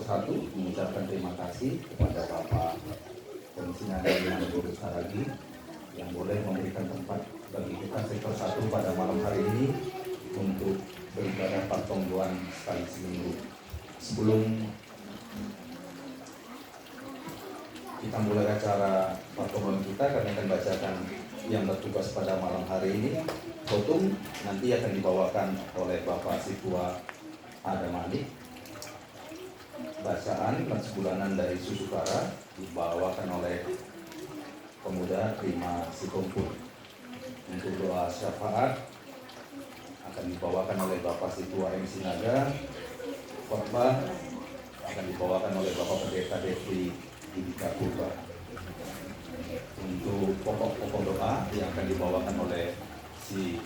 1 mengucapkan terima kasih kepada Bapak Komisi Nagari Manado Saragi yang boleh memberikan tempat bagi kita sektor 1 pada malam hari ini untuk beribadah pertemuan sekali seminggu. Sebelum kita mulai acara pertemuan kita, kami akan bacakan yang bertugas pada malam hari ini. Khotbah nanti akan dibawakan oleh Bapak Situa Adam Malik. Bacaan Nats Bulanan dari Susukara dibawakan oleh pemuda Prima Sikumpul. Untuk doa syafaat akan dibawakan oleh Bapak Situa MC Naga. Khotbah akan dibawakan oleh Bapak Pendeta Devri Didika Purba. Untuk pokok-pokok doa yang akan dibawakan oleh si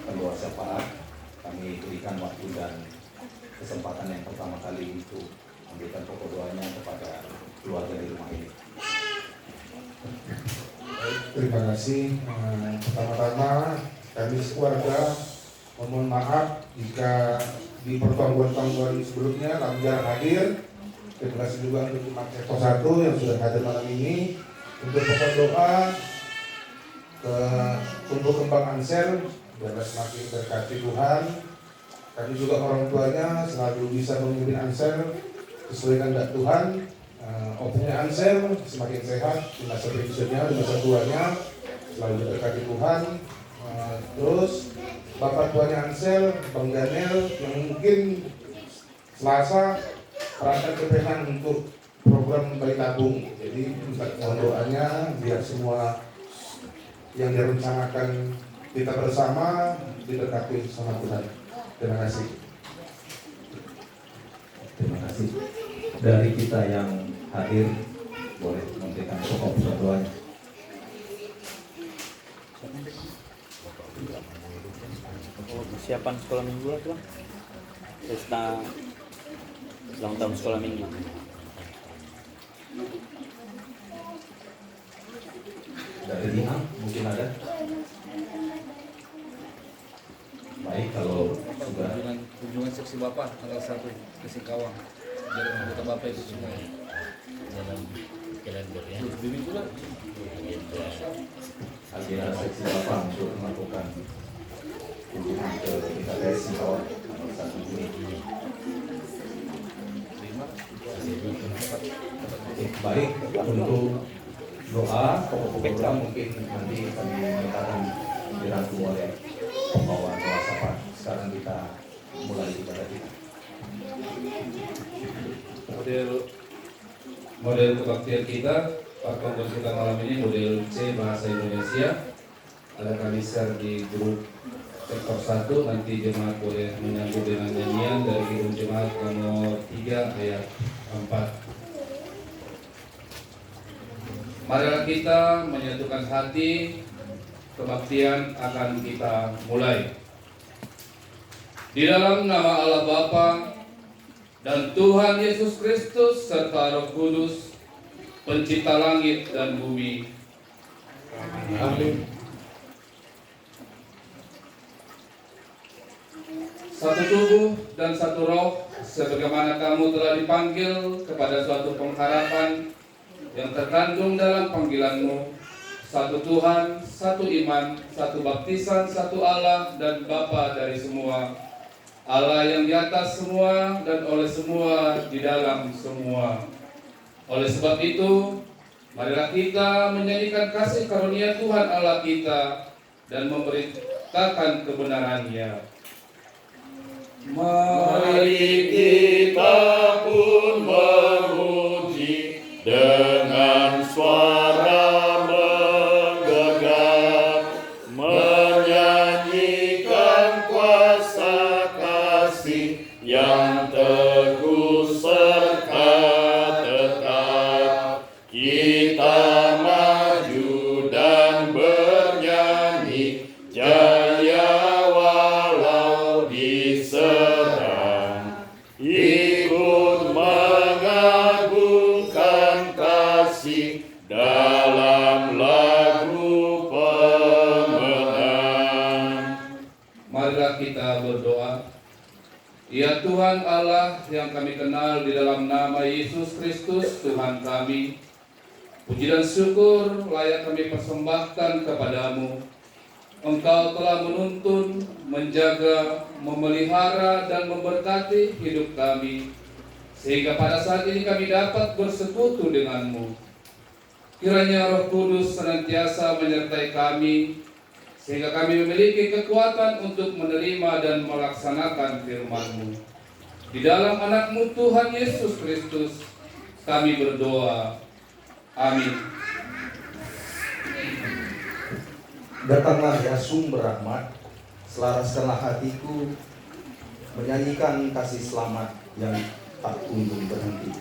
keluar syafaat, kami berikan waktu dan kesempatan yang pertama kali untuk memberikan pokok doanya kepada keluarga di rumah ini. Terima kasih. Pertama-tama kami sekeluarga memohon maaf jika di pertemuan-pertemuan sebelumnya kami jarang hadir. Terima kasih juga untuk Jemaat Sektor 1 yang sudah hadir malam ini. Untuk pokok doa ke tumbuh kembang Ansel biar semakin berkati Tuhan. Kami juga orang tuanya selalu bisa memimpin Ansel sesuai kehendak Tuhan. Opungnya Ansel semakin sehat di masa pensiunnya, di masa tuanya selalu diberkati Tuhan. Terus Bapak tuanya Ansel, Bang Daniel yang mungkin Selasa perangkat kepentingan untuk program bayi tabung. Jadi mohon doanya biar semua yang direncanakan kita bersama diberkati sama Tuhan. Terima kasih. Terima kasih. Dari kita yang hadir boleh memberikan pokok doanya. Persiapan sekolah minggu lah tuh, pesta ulang tahun sekolah minggu. Dari Dina mungkin ada. Baik, kalau sudah kunjungan seksi Bapak tanggal 1 ke Singkawang. Jadi anggota Bapak itu semua dalam kalender ya. Di minggu lah. agenda seksi Bapak untuk melakukan kunjungan ke PKS Singkawang tanggal 1 Juni. Baik, untuk doa, pokok-pokok doa mungkin nanti kami mintakan dirangkum oleh pembawa doa syafaat. Sekarang kita mulai ibadah kita. Model kebaktian kita, Pak kita malam ini model C bahasa Indonesia. Ada kami share di grup sektor 1, nanti jemaat boleh menyambut dengan nyanyian dari Kidung Jemaat nomor 3 ayat 4. Marilah kita menyatukan hati, kebaktian akan kita mulai. Di dalam nama Allah Bapa dan Tuhan Yesus Kristus serta Roh Kudus, pencipta langit dan bumi. Amin. Satu tubuh dan satu roh, sebagaimana kamu telah dipanggil kepada suatu pengharapan yang terkandung dalam panggilanmu. Satu Tuhan, satu iman, satu baptisan, satu Allah dan Bapa dari semua, Allah yang di atas semua dan oleh semua, di dalam semua. Oleh sebab itu, marilah kita menyanyikan kasih karunia Tuhan Allah kita dan memberitakan kebenarannya. Mari kita pun memuji dengan suara menggegap, menyanyikan kuasa kasih yang teguh serta tetap. Kita maju dan bernyanyi jaya walau diserang, ikut mengagungkan kasih dalam lagu pemenang. Marilah kita berdoa. Ya Tuhan Allah yang kami kenal di dalam nama Yesus Kristus Tuhan kami, puji dan syukur layak kami persembahkan kepadamu. Engkau telah menuntun, menjaga, memelihara, dan memberkati hidup kami, sehingga pada saat ini kami dapat bersekutu denganmu. Kiranya Roh Kudus senantiasa menyertai kami, sehingga kami memiliki kekuatan untuk menerima dan melaksanakan firman-Mu. Di dalam anak-Mu Tuhan Yesus Kristus, kami berdoa. Amin. Datanglah ya sumber rahmat, selaraskanlah hatiku, menyanyikan kasih selamat yang tak kunjung berhenti.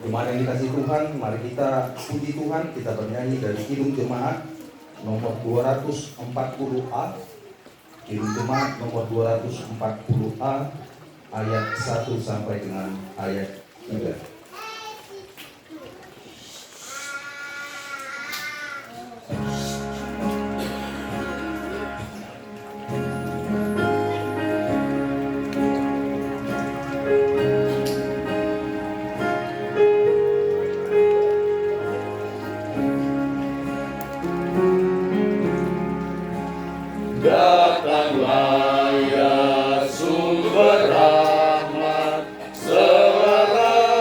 Jemaat yang dikasih Tuhan, mari kita puji Tuhan, kita bernyanyi dari Kidung Jemaat nomor 240A, Kidung Jemaat nomor 240A, ayat 1 sampai dengan ayat 3. Datanglah ya sumber rahmat, selaraskan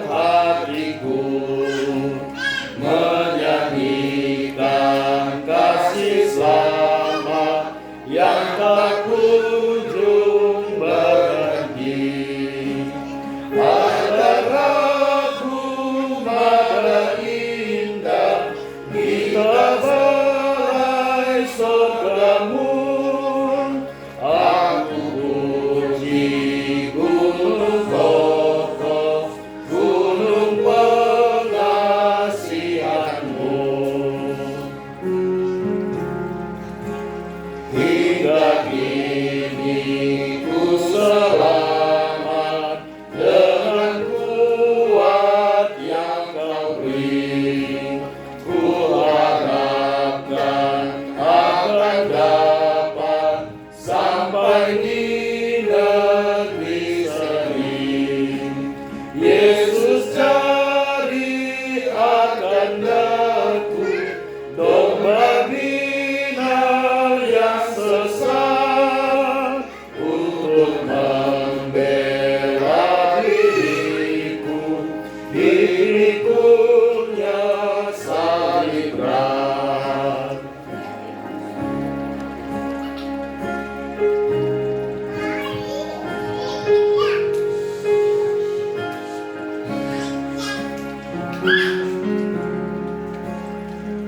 hatiku, menyanyikan kasih selamat yang tak kunjung berhenti. Ada ragu, ada indah, kita balai surgamu. Aku puji gunung kokoh, gunung pengasihanmu. Hingga kini ku selamat dengan kuat yang kau beri. Ku harapkan akan dapat sampai di negeri seri. Yesus cari akan daku, domba binar yang sesat, untuk membela diriku salib berat.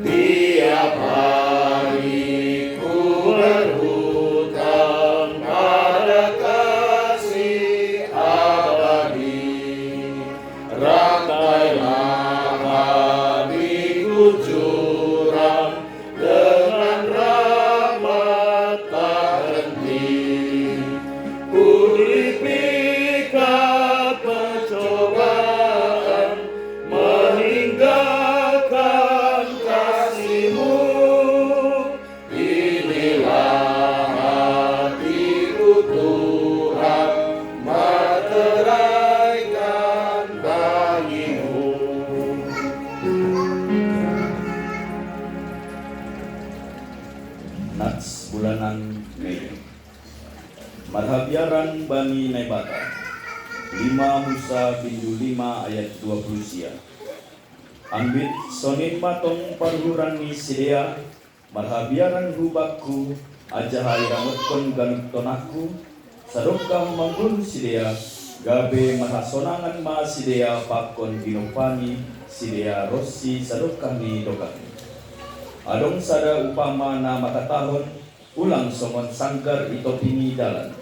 Tiap hari ku berhutang pada kasih abadi. Rantailah hatiku curang dengan rahmat tak henti. Ku dipikat pencobaan, meninggalkan kasih-Mu. Inilah hatiku Tuhan, meteraikan bagi-Mu. Nats bulanan Mei. Marhabiaran Bani Naibata 5 Musa bindu 5 ayat 20 sia. Ambit sonin matong parhuran ni sidea, marhabiaran hubakku, ajahai ramutkon ganuk tonaku, sarukah manggul sidea, gabe mahasonangan ma sidea pakon binopani, sidea rossi sarukah ni dokani. Adong sada upama na makatahon, ulang somon sanggar itopini dalan.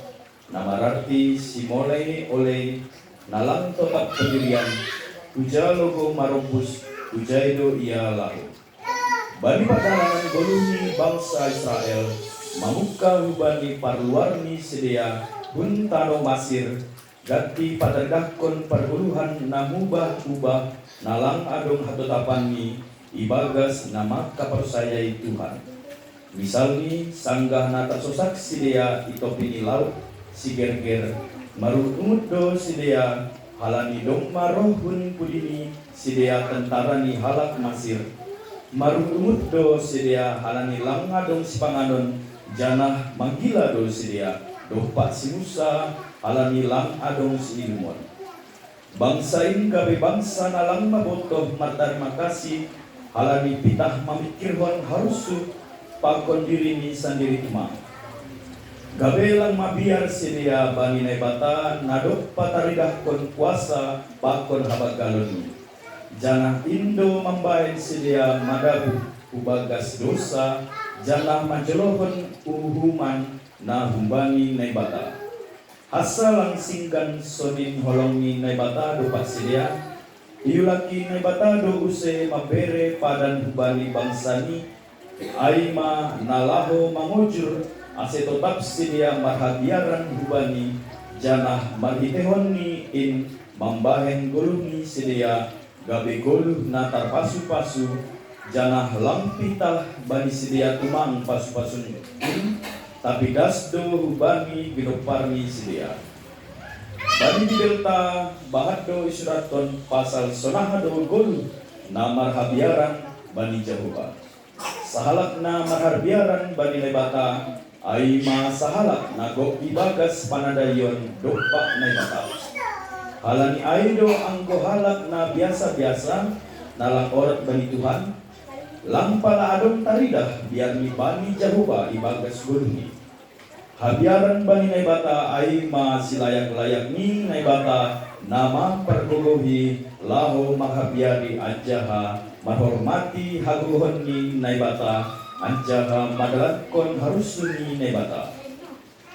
Namararti simolay oleh nalang topak pendirian, uja logo marupus, ujaido ia lahu. Bani padarangan goluni bangsa Israel, mamuka hubani parluarni sedia, buntano masir, gati paterdakon perhuluhan namubah-ubah, nalang adong hatotapani, ibagas nama kapersayai Tuhan. Misalni sanggah nata sosak sidea itopini laut, sigerger marut do sidea halani dong marohun pudini sidea tentara ni halak masir marut do sidea halani langa dong sipanganon janah manggila do sidea dopak si Musa halani lang adong si ilmuwan bangsain gabe bangsa nalang mabotoh martarima kasih halani pitah mamikirhon harusu pakon diri ni sendiri cuma gabe lang mabiar sidia bani nebata nadok pataridah kon kuasa pakon habag galon janah indo mambain sidia madabu ubagas dosa janah majelohon uhuman na humbani nebata asal langsingkan sonin holongi nebata do paksidia iulaki nebata do use mabere padan hubani bangsani aima nalaho mangujur ase tetap sidia marhabiaran hubani janah marhitehoni in mambahen goluhni sidia gabe goluh natar pasu-pasu janah lampitah bani sidia tumang pasu-pasun tapi dasdo hubani ginoparni sidia bani di delta bahado isuraton pasal sonahado goluh na marhabiaran bani Jehovah sahalak na marhabiaran bani lebata aima sahalak nagok ibagas panadayon dopak nebata halani aido anggo halak na biasa-biasa nalang orat bani Tuhan lampala adong taridah biar ni bani Jehovah ibagas guluni habiaran bani nebata aima silayak-layak ni nebata nama pergogohi laho mahabiari ajaha mahormati haguhon ni nebata anjaha madalakon harusuni nebata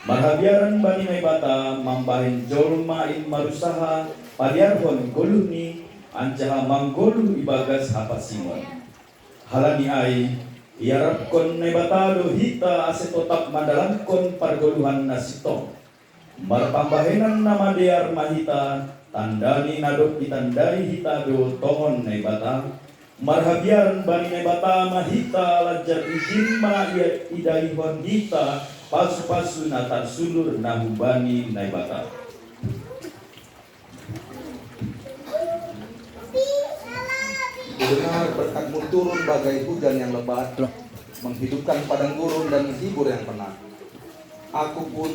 marhabiaran bani nebata mambahin jolma in marusaha padiarhon goluhni anjaha manggoluh ibagas hapasimon halani ai iarapkon nebata do hita ase totap madalakon pargoluhan nasito marpambahenan nama dear mahita tandani nadok ditandai hita do tohon nebata marhabiaran bani nebata mahita lajar izin ma idaihon hita pasu-pasu natar sulur nahubani nebata Dengar berkatmu turun bagai hujan yang lebat menghidupkan padang gurun dan menghibur yang penat aku pun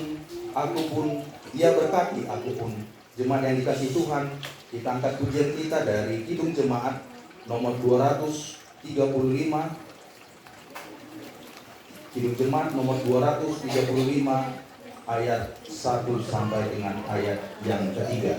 ia berkati aku pun jemaat yang dikasih Tuhan kita angkat pujian kita dari Kidung Jemaat nomor 235 Kidung Jemaat nomor 235 ayat 1 sampai dengan ayat yang ketiga.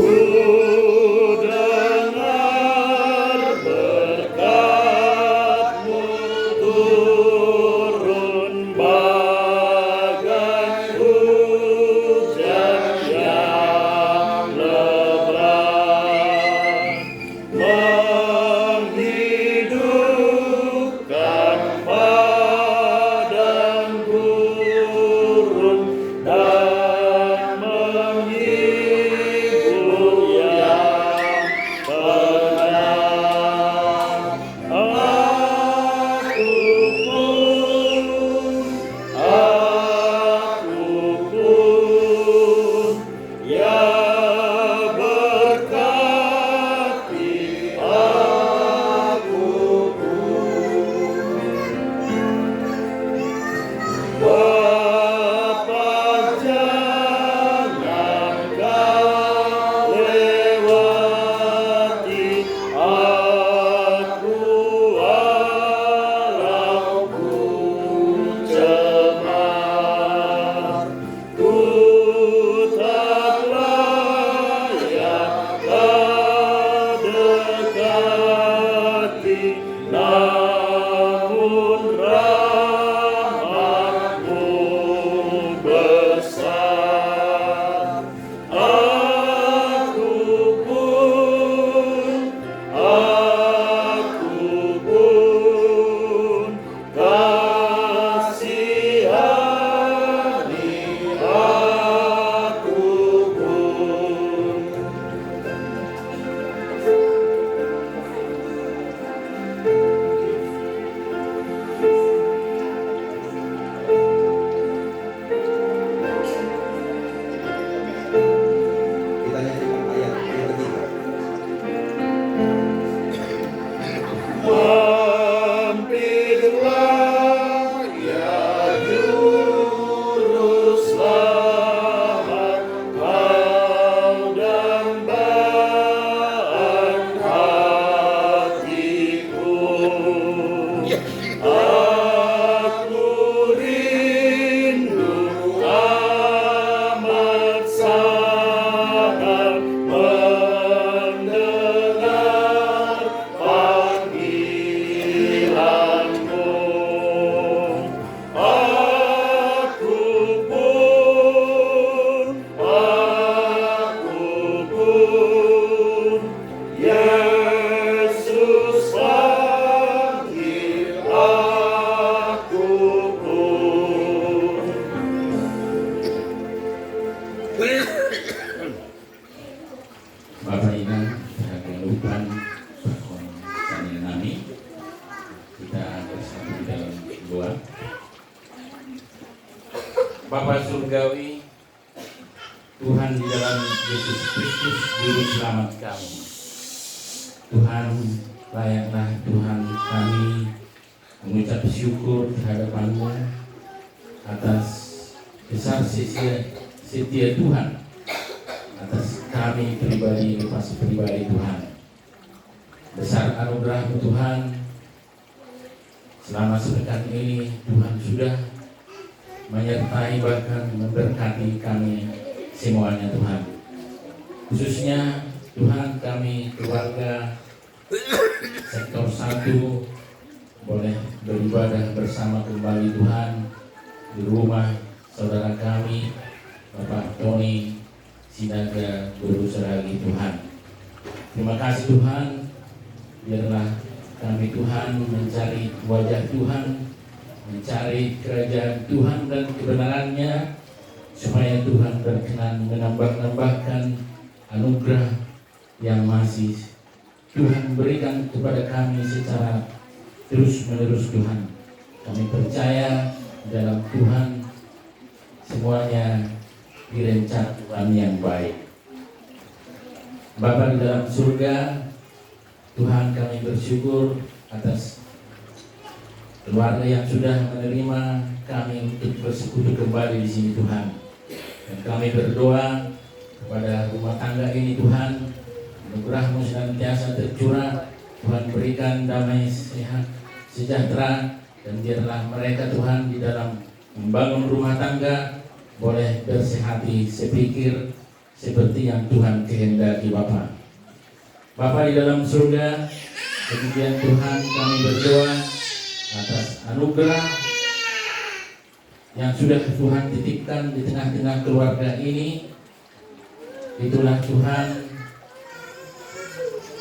Ku dengar Bapa Surgawi, Tuhan di dalam Yesus Kristus Juru Selamat kami. Tuhan, layaklah Tuhan kami mengucap syukur terhadap-Mu atas besar setia Tuhan atas kami pribadi lepas pribadi Tuhan. Besar anugerah-Mu Tuhan, selama sepekan ini Tuhan sudah menyertai bahkan memberkati kami semuanya Tuhan. Khususnya Tuhan kami keluarga sektor 1 boleh beribadah bersama kembali Tuhan di rumah saudara kami Bapak Tony Sinaga Guru Seragi Tuhan. Terima kasih Tuhan, biarlah kami Tuhan mencari wajah Tuhan, mencari kerajaan Tuhan dan kebenarannya, supaya Tuhan berkenan menambah-nambahkan anugerah yang masih Tuhan berikan kepada kami secara terus-menerus Tuhan. Kami percaya dalam Tuhan semuanya direncanakan Tuhan yang baik. Bapa di dalam surga, Tuhan kami bersyukur atas keluarga yang sudah menerima kami untuk bersekutu kembali di sini Tuhan. Dan kami berdoa kepada rumah tangga ini Tuhan, anugerah-Mu senantiasa tercurah. Tuhan berikan damai sehat, sejahtera, dan biarlah mereka Tuhan di dalam membangun rumah tangga boleh bersehati sepikir seperti yang Tuhan kehendaki Bapa. Bapa di dalam surga, demikian Tuhan kami berdoa atas anugerah yang sudah Tuhan titipkan di tengah-tengah keluarga ini. Itulah Tuhan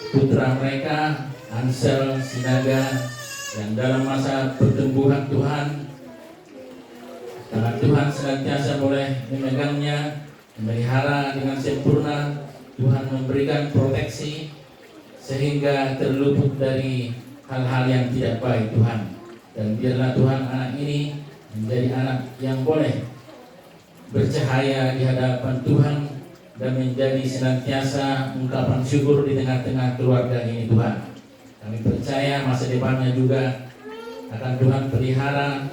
putra mereka Ansel Sinaga yang dalam masa pertumbuhan Tuhan, tangan Tuhan senantiasa boleh memegangnya, memelihara dengan sempurna. Tuhan memberikan proteksi sehingga terluput dari hal-hal yang tidak baik Tuhan. Dan biarlah Tuhan anak ini menjadi anak yang boleh bercahaya di hadapan Tuhan dan menjadi senantiasa ungkapan syukur di tengah-tengah keluarga ini Tuhan. Kami percaya masa depannya juga akan Tuhan pelihara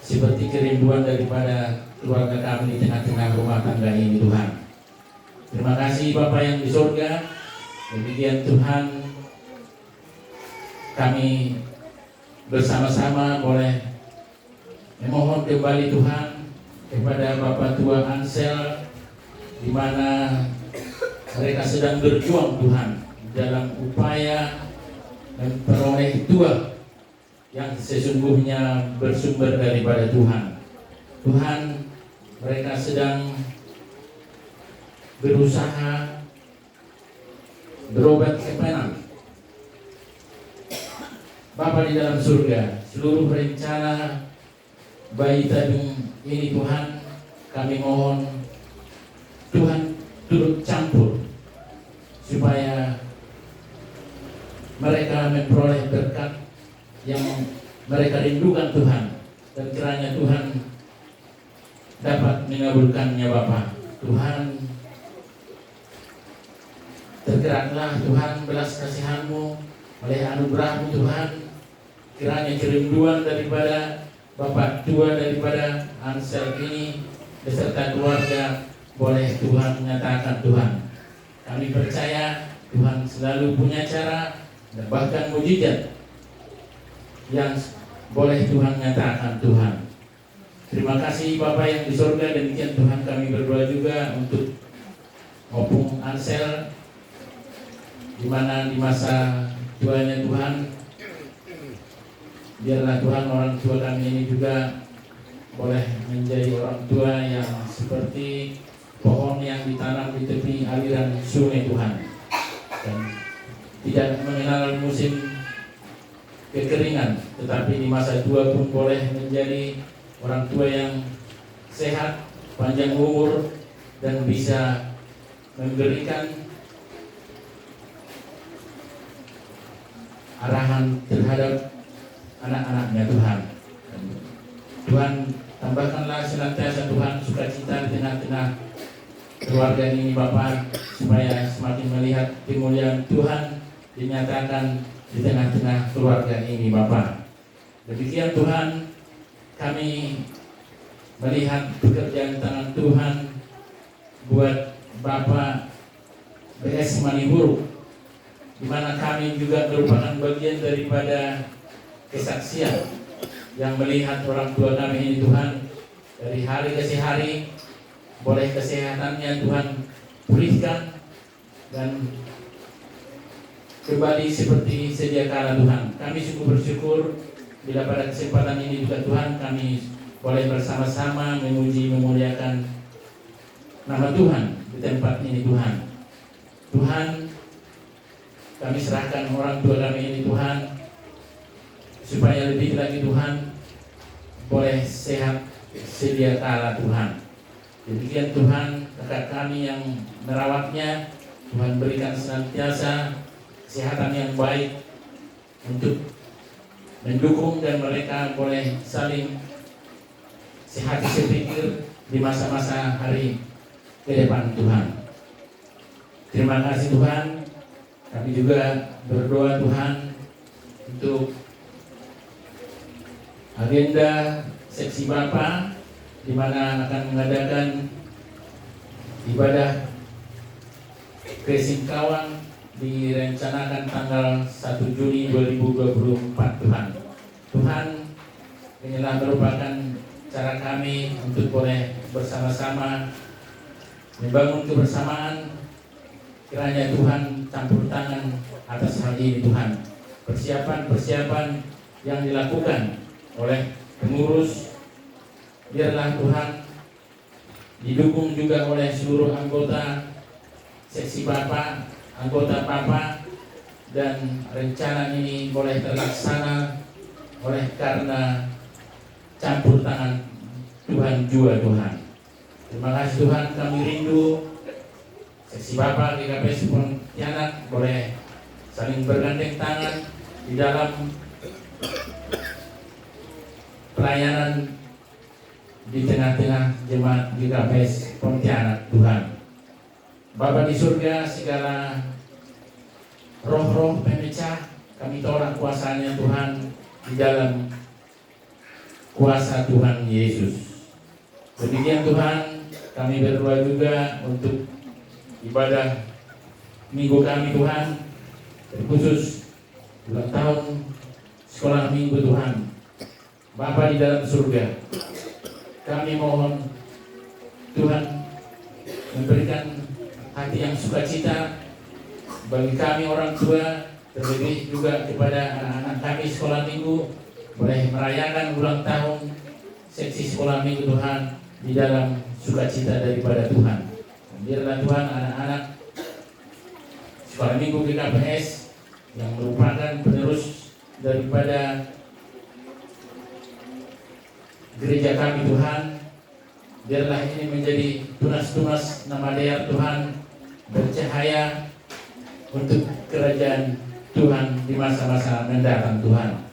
seperti kerinduan daripada keluarga kami di tengah-tengah rumah tangga ini Tuhan. Terima kasih Bapa yang di surga. Demikian Tuhan, kami bersama-sama boleh memohon kembali Tuhan kepada Bapak Tua Ansel, di mana mereka sedang berjuang Tuhan dalam upaya memperoleh tua yang sesungguhnya bersumber daripada Tuhan. Tuhan, mereka sedang berusaha berobat kepenan. Bapa di dalam surga, seluruh rencana bayi tabung ini Tuhan, kami mohon Tuhan turut campur supaya mereka memperoleh berkat yang mereka rindukan Tuhan, dan kiranya Tuhan dapat mengabulkannya Bapa. Tuhan, tergeraklah Tuhan belas kasihan-Mu oleh anugerah-Mu Tuhan. Kiranya kerinduan daripada Bapak tua daripada Ansel ini beserta keluarga boleh Tuhan menyatakan Tuhan. Kami percaya Tuhan selalu punya cara dan bahkan mujizat yang boleh Tuhan nyatakan Tuhan. Terima kasih Bapak yang di surga. Demikian Tuhan kami berdoa juga untuk Opung Ansel, di mana di masa tuanya Tuhan, biarlah Tuhan orang tua kami ini juga boleh menjadi orang tua yang seperti pohon yang ditanam di tepi aliran sungai Tuhan, dan tidak mengenal musim kekeringan, tetapi di masa tua pun boleh menjadi orang tua yang sehat, panjang umur, dan bisa memberikan arahan terhadap anak-anaknya Tuhan. Dan Tuhan Tambahkanlah senantiasa Tuhan sukacita di tengah-tengah keluarga ini Bapa, supaya semakin melihat kemuliaan Tuhan dinyatakan di tengah-tengah keluarga ini Bapa. Demikian Tuhan, kami melihat pekerjaan tangan Tuhan buat Bapak BS Manihuru, di mana kami juga merupakan bagian daripada kesaksian yang melihat orang tua kami ini Tuhan dari hari ke hari boleh kesehatannya Tuhan pulihkan dan kembali seperti sedia kala Tuhan. Kami sungguh bersyukur bila pada kesempatan ini juga Tuhan kami boleh bersama-sama memuji memuliakan nama Tuhan di tempat ini Tuhan. Tuhan, kami serahkan orang tua kami ini Tuhan, supaya lebih lagi Tuhan boleh sehat sedia kala Tuhan. Demikian Tuhan, kakak kami yang merawatnya, Tuhan berikan senantiasa kesehatan yang baik untuk mendukung dan mereka boleh saling sehat sepikir di masa-masa hari ke depan Tuhan. Terima kasih Tuhan. Kami juga berdoa Tuhan untuk agenda seksi Bapa, di mana akan mengadakan ibadah Kesingkawang direncanakan tanggal 1 Juni 2024 Tuhan. Tuhan, inilah merupakan cara kami untuk boleh bersama-sama membangun kebersamaan. Kiranya Tuhan campur tangan atas hal ini Tuhan. Persiapan-persiapan yang dilakukan oleh pengurus, biarlah Tuhan didukung juga oleh seluruh anggota seksi Bapak, anggota Bapak, dan rencana ini boleh terlaksana oleh karena campur tangan Tuhan juga Tuhan. Terima kasih Tuhan, kami rindu seksi Bapak GKP Pontianak boleh saling bergandeng tangan di dalam pelayanan di tengah-tengah jemaat GKP Pontianak Tuhan. Bapa di surga, segala roh-roh pemecah kami tolak kuasanya Tuhan di dalam kuasa Tuhan Yesus. Demikian Tuhan, kami berdoa juga untuk ibadah minggu kami Tuhan, terkhusus ulang tahun sekolah minggu Tuhan. Bapa di dalam surga, kami mohon Tuhan memberikan hati yang sukacita bagi kami orang tua, terlebih juga kepada anak-anak kami sekolah minggu boleh merayakan ulang tahun seksi sekolah minggu Tuhan di dalam sukacita daripada Tuhan. Biarlah Tuhan anak-anak sekolah minggu GKPS yang merupakan penerus daripada gereja kami Tuhan, biarlah ini menjadi tunas-tunas nama dia Tuhan, bercahaya untuk kerajaan Tuhan di masa-masa mendatang Tuhan.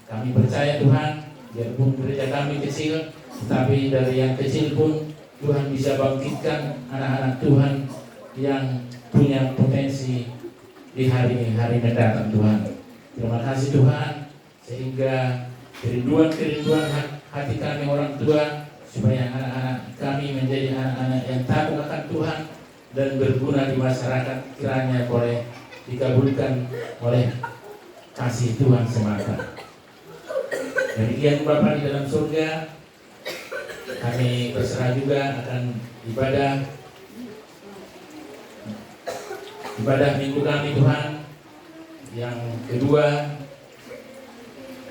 Kami percaya Tuhan, biarpun gereja kami kecil, tetapi dari yang kecil pun Tuhan bisa bangkitkan anak-anak Tuhan yang punya potensi di hari-hari mendatang Tuhan. Terima kasih Tuhan, sehingga kerinduan hati kami orang tua, supaya anak-anak kami menjadi anak-anak yang takut akan Tuhan dan berguna di masyarakat, kiranya boleh dikabulkan oleh kasih Tuhan semata. Demikian Bapa di dalam surga, kami berserah juga akan ibadah minggu kami Tuhan yang kedua.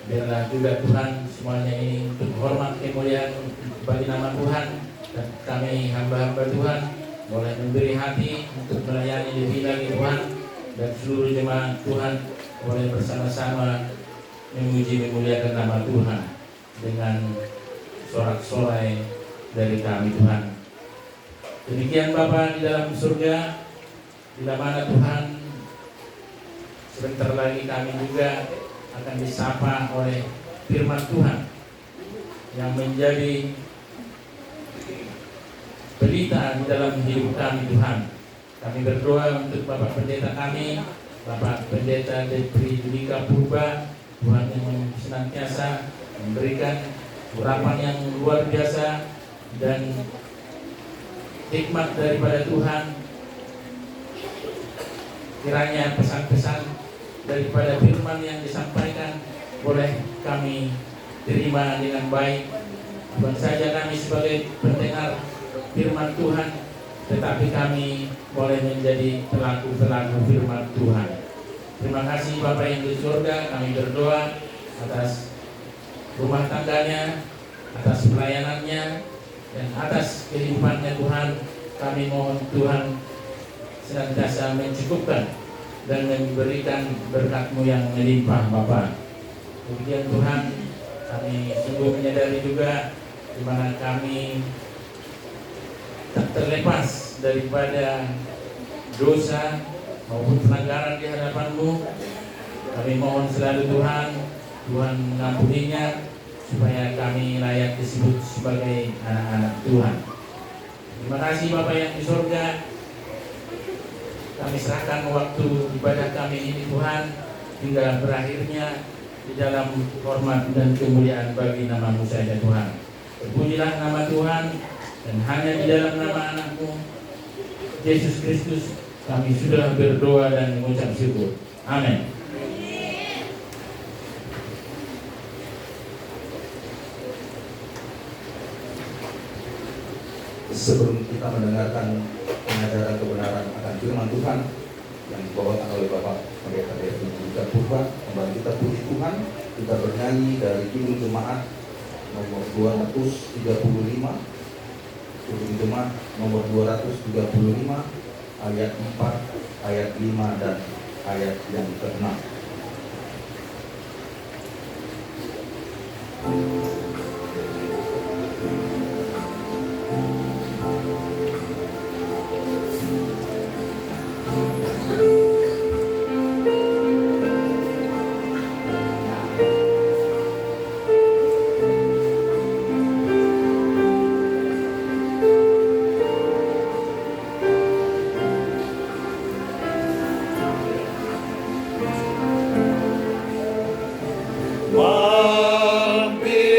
Biarlah juga Tuhan semuanya ini untuk hormat kemuliaan bagi nama Tuhan, dan kami hamba-hamba Tuhan boleh memberi hati untuk melayani lebih lagi Tuhan, dan seluruh jemaat Tuhan boleh bersama-sama memuji memuliakan nama Tuhan dengan sorak-sorai dari kami Tuhan. Demikian Bapa di dalam surga, bila mana Tuhan sebentar lagi kami juga akan disapa oleh firman Tuhan yang menjadi pelita di dalam hidup kami Tuhan. Kami berdoa untuk Bapak Pendeta kami, Bapak Pendeta Depri Dika Purba, Tuhan yang senantiasa memberikan urapan yang luar biasa dan hikmat daripada Tuhan. Kiranya pesan-pesan daripada firman yang disampaikan boleh kami terima dengan baik. Bukan saja kami sebagai pendengar firman Tuhan, tetapi kami boleh menjadi pelaku-pelaku firman Tuhan. Terima kasih Bapak yang di surga, kami berdoa atas rumah tangganya, atas pelayanannya, dan atas kehidupannya Tuhan. Kami mohon Tuhan senantiasa mencukupkan dan memberikan berkat-Mu yang melimpah Bapa. Kemudian Tuhan, kami sungguh menyadari juga di mana kami tak terlepas daripada dosa maupun pelanggaran di hadapan-Mu. Kami mohon selalu Tuhan mengampuninya supaya kami layak disebut sebagai anak-anak Tuhan. Terima kasih Bapa yang di surga. Kami serahkan waktu ibadah kami ini Tuhan hingga berakhirnya di dalam hormat dan kemuliaan bagi nama-Mu saja Tuhan. Terpujilah nama Tuhan, dan hanya di dalam nama anak-Mu Yesus Kristus kami sudah berdoa dan mengucap syukur. Amin. Sebelum kita mendengarkan pengajaran kebenaran akan firman Tuhan yang dibawakan oleh Bapak Pendeta Depri Dika Purba, kembali kita puji Tuhan, kita bernyanyi dari Kidung Jemaat nomor 235, Kidung Jemaat nomor 235, ayat 4, ayat 5 dan ayat yang ke-6. Mampir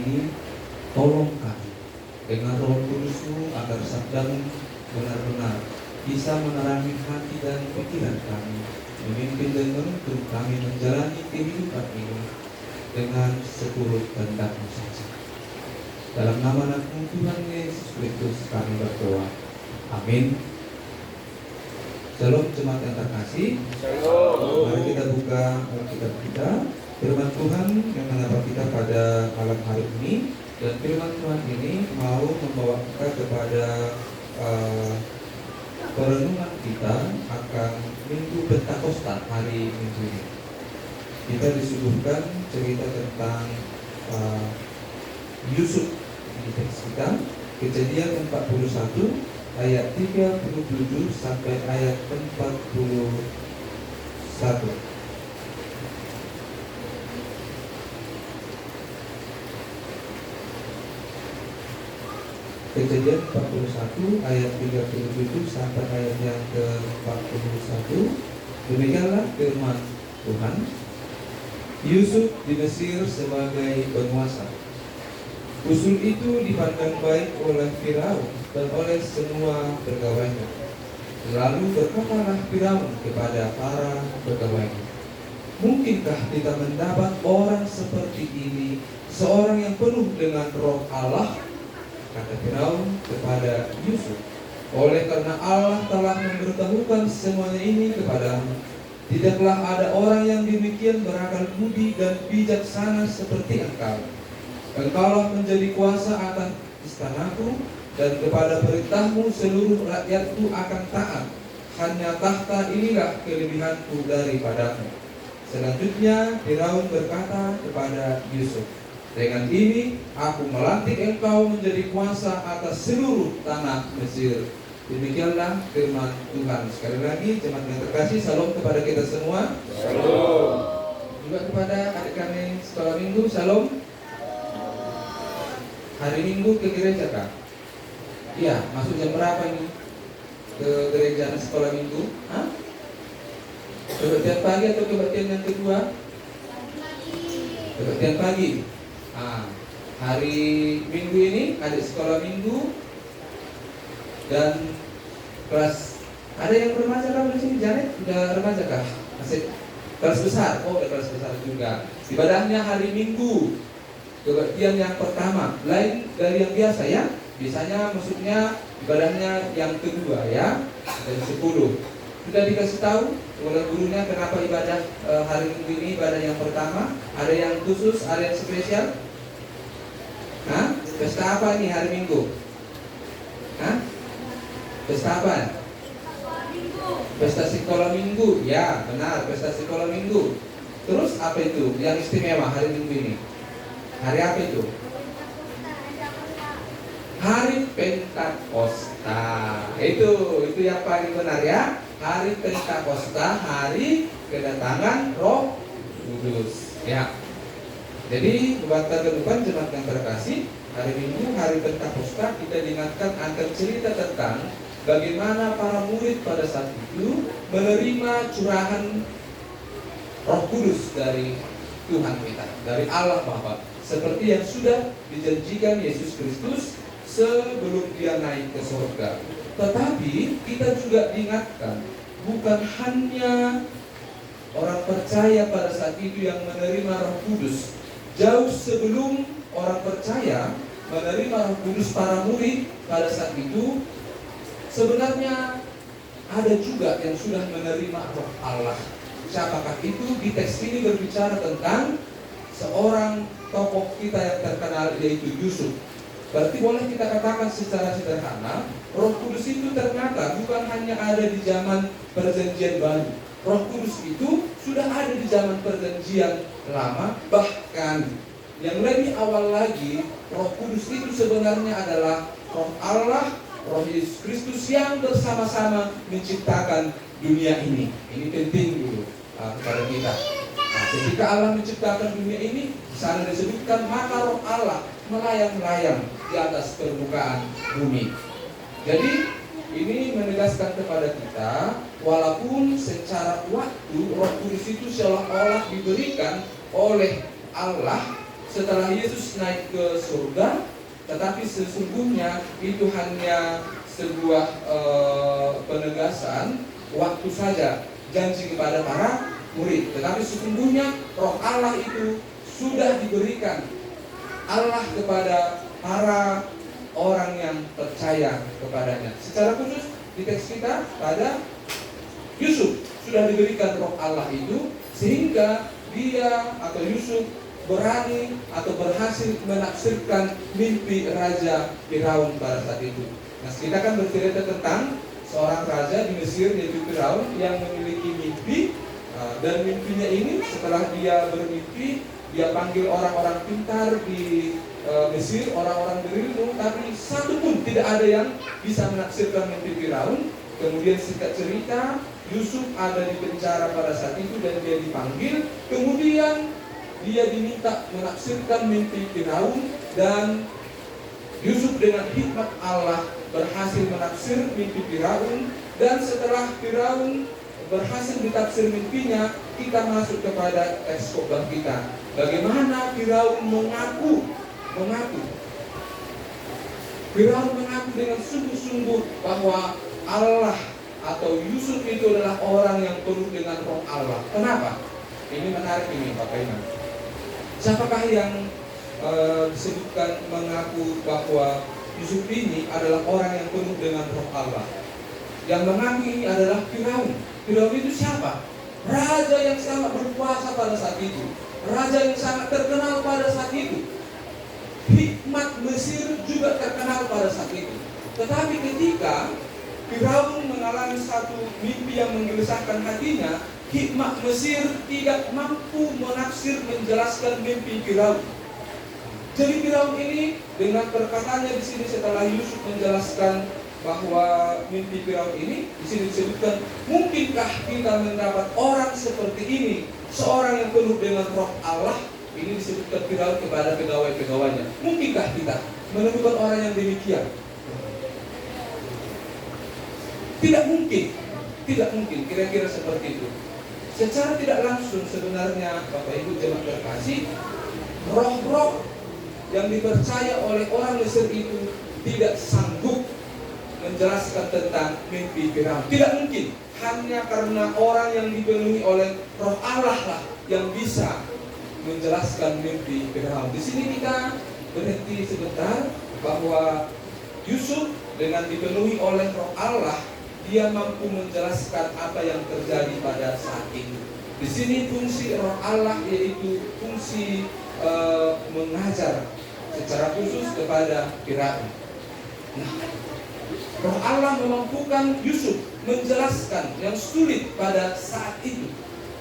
ini, tolong kami dengan Roh Kudus-Mu agar sabda-Mu benar-benar bisa menerangi hati dan pikiran kami, memimpin dan menuntun kami menjalani kehidupan ini dengan seturut kehendak-Mu saja. Dalam nama Anak-Mu Tuhan Yesus Kristus kami berdoa. Amin. Shalom jemaat yang terkasih. Mari kita buka Alkitab kita. Firman Tuhan yang menyapa kita pada malam hari ini, dan firman Tuhan ini mau membawa kita kepada perenungan kita akan Minggu Pentakosta hari Minggu ini. Kita disuguhkan cerita tentang Yusuf di teks kita, Kejadian 41 ayat 37 sampai ayat 41. Kejadian 41 ayat 37 sampai ayat yang ke-41. Demikianlah firman Tuhan. Yusuf di Mesir sebagai penguasa. Usul itu dipandang baik oleh Firaun dan oleh semua pegawainya. Lalu berkatalah Firaun kepada para pegawainya, mungkinkah kita mendapat orang seperti ini, seorang yang penuh dengan Roh Allah? Kata Firaun kepada Yusuf, oleh karena Allah telah memberitahukan semuanya ini kepadamu, tidaklah ada orang yang demikian berakal budi dan bijaksana seperti engkau. Engkaulah menjadi kuasa atas istanaku, dan kepada perintahmu seluruh rakyatku akan taat. Hanya tahta inilah kelebihanku daripadamu. Selanjutnya Firaun berkata kepada Yusuf, dengan ini aku melantik engkau menjadi kuasa atas seluruh tanah Mesir. Demikianlah firman Tuhan. Sekali lagi jemaat yang terkasih, salam kepada kita semua. Shalom. Juga kepada adik kami sekolah minggu, salam. Hari Minggu ke gereja kah? Iya, masuk jam berapa ini? Ke gereja sekolah minggu? Hah? Kebaktian pagi atau kebaktian yang kedua? Kebaktian pagi. Hari Minggu ini adik sekolah minggu dan kelas. Ada yang remaja kah di sini? Janet udah remaja kah? Masih kelas besar. Oh, udah kelas besar juga. Ibadahnya hari Minggu. Kebaktian yang pertama, lain dari yang biasa ya. Biasanya maksudnya ibadahnya yang kedua ya, dari 10. Sudah dikasih tahu oleh gurunya kenapa ibadah hari Minggu ini ibadah yang pertama. Ada yang khusus, ada yang spesial. Hah? Pesta apa nih hari Minggu? Hah? Pesta apa? Pesta sekolah Minggu. Ya, benar, pesta sekolah Minggu. Terus apa itu yang istimewa hari Minggu ini? Hari apa itu? Hari Pentakosta. Itu yang paling benar ya. Hari Pentakosta, hari kedatangan Roh Kudus. Ya. Jadi buat teman-teman jemaat yang terkasih, hari Minggu, hari Pentakosta, kita diingatkan akan cerita tentang bagaimana para murid pada saat itu menerima curahan Roh Kudus dari Tuhan kita, dari Allah Bapa. Seperti yang sudah dijanjikan Yesus Kristus sebelum dia naik ke surga. Tetapi kita juga diingatkan, bukan hanya orang percaya pada saat itu yang menerima Roh Kudus. Jauh sebelum orang percaya menerima Roh Kudus, para murid pada saat itu sebenarnya ada juga yang sudah menerima Roh Allah. Siapakah itu? Di teks ini berbicara tentang seorang tokoh kita yang terkenal, yaitu Yusuf. Berarti boleh kita katakan secara sederhana, Roh Kudus itu ternyata bukan hanya ada di zaman Perjanjian Baru. Roh Kudus itu sudah ada di zaman Perjanjian Lama. Bahkan yang lebih awal lagi, Roh Kudus itu sebenarnya adalah Roh Allah, Roh Yesus Kristus yang bersama-sama menciptakan dunia ini. Ini penting dulu kepada kita. Ketika Allah menciptakan dunia ini, di sana disebutkan maka Roh Allah melayang-layang di atas permukaan bumi. Jadi ini menegaskan kepada kita, walaupun secara waktu Roh Kudus itu seolah-olah diberikan oleh Allah setelah Yesus naik ke surga, tetapi sesungguhnya itu hanya sebuah penegasan waktu saja, janji kepada para murid. Tetapi sesungguhnya Roh Allah itu sudah diberikan Allah kepada para orang yang percaya kepadanya. Secara khusus di teks kita pada Yusuf sudah diberikan Roh Allah itu, sehingga dia atau Yusuf berani atau berhasil menafsirkan mimpi Raja Firaun pada saat itu. Nah, kita kan bercerita tentang seorang raja di Mesir yaitu Firaun yang memiliki mimpi, dan mimpinya ini setelah dia bermimpi, dia panggil orang-orang pintar di Mesir, orang-orang berilmu, tapi satu pun tidak ada yang bisa menafsirkan mimpi Firaun. Kemudian singkat cerita, Yusuf ada di penjara pada saat itu dan dia dipanggil. Kemudian dia diminta menafsirkan mimpi Firaun, dan Yusuf dengan hikmat Allah berhasil menafsir mimpi Firaun. Dan setelah Firaun berhasil ditafsir mimpinya, kita masuk kepada teks khotbah kita. Bagaimana Firaun mengaku Firaun mengaku dengan sungguh-sungguh bahwa Allah atau Yusuf itu adalah orang yang penuh dengan Roh Allah. Kenapa? Ini menarik ini Bapak Ibu. Siapakah yang disebutkan mengaku bahwa Yusuf ini adalah orang yang penuh dengan Roh Allah? Yang mengaku ini adalah Firaun. Firaun itu siapa? Raja yang sangat berkuasa pada saat itu, raja yang sangat terkenal pada saat itu. Hikmat Mesir juga terkenal pada saat itu. Tetapi ketika Firaun mengalami satu mimpi yang menggelisahkan hatinya, hikmat Mesir tidak mampu menafsir menjelaskan mimpi Firaun. Jadi Firaun ini dengan perkataannya di sini setelah Yusuf menjelaskan bahwa mimpi Firaun ini, di sini disebutkan, mungkinkah kita mendapat orang seperti ini, seorang yang penuh dengan Roh Allah? Ini disebutkan Firaun kepada pegawai-pegawainya. Mungkinkah kita menemukan orang yang demikian? Tidak mungkin, kira-kira seperti itu. Secara tidak langsung sebenarnya Bapak Ibu jemaat terkasih, roh-roh yang dipercaya oleh orang Mesir itu tidak sanggup menjelaskan tentang mimpi Firaun. Tidak mungkin, hanya karena orang yang dipenuhi oleh Roh Allah lah yang bisa menjelaskan mimpi Firaun. Di sini kita berhenti sebentar bahwa Yusuf dengan dipenuhi oleh Roh Allah, dia mampu menjelaskan apa yang terjadi pada saat itu. Di sini fungsi Roh Allah yaitu fungsi mengajar secara khusus kepada Firaun. Nah, Roh Allah memampukan Yusuf menjelaskan yang sulit pada saat itu.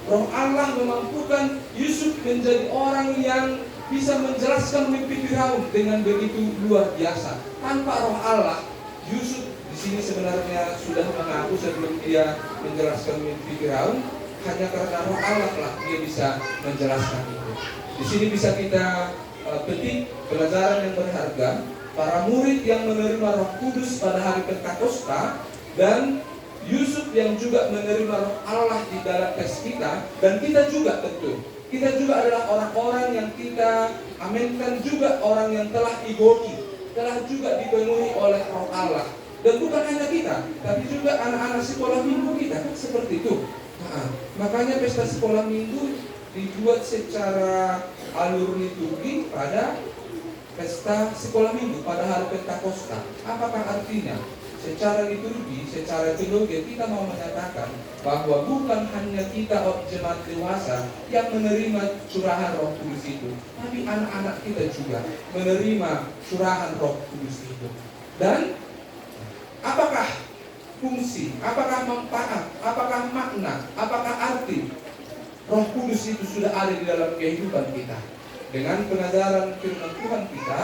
Roh Allah memampukan Yusuf menjadi orang yang bisa menjelaskan mimpi Firaun dengan begitu luar biasa. Tanpa Roh Allah, Yusuf di sini sebenarnya sudah mengaku sebelum dia menjelaskan mimpi Firaun, hanya karena Roh Allah lah dia bisa menjelaskan itu. Di sini bisa kita petik pelajaran yang berharga. Para murid yang menerima Roh Kudus pada hari Pentakosta dan Yusuf yang juga menerima Roh Allah di dalam teks kita, dan kita juga tentu. Kita juga adalah orang-orang yang kita aminkan juga orang yang telah igoni, telah juga dipenuhi oleh Roh Allah. Dan bukan hanya kita, tapi juga anak-anak sekolah minggu kita kan seperti itu. Nah, makanya pesta sekolah minggu dibuat secara alur liturgi pada pesta sekolah minggu pada hari Pentakosta. Apakah artinya? Secara liturgi, secara teologi kita mau menyatakan bahwa bukan hanya kita jemaat dewasa yang menerima curahan Roh Kudus itu, tapi anak-anak kita juga menerima curahan Roh Kudus itu. Dan apakah fungsi, apakah manfaat, apakah makna, apakah arti Roh Kudus itu sudah ada di dalam kehidupan kita? Dengan pengajaran firman Tuhan kita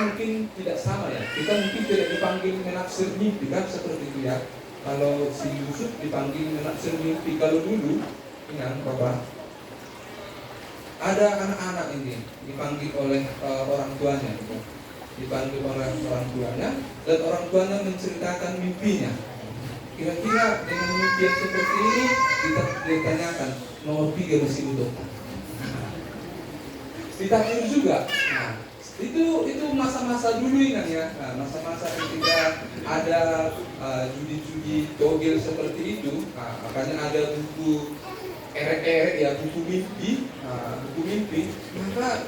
mungkin tidak sama ya. Kita mungkin tidak dipanggil menafsir mimpi kan seperti itu ya. Kalau si Yusuf dipanggil menafsir mimpi, kalau dulu ingat Bapak, ada anak-anak ini dipanggil oleh orang tuanya, dipanggil oleh orang tuanya, dan orang tuanya menceritakan mimpinya. Kira-kira dengan mimpi yang seperti ini kita ditanyakan nomor 3 mesti butuh. ditaksir juga. Nah, itu masa-masa dulu ini ya. Nah, masa-masa ketika ada judi-judi togel seperti itu. Nah, makanya ada buku erek-erek ya, buku mimpi. Maka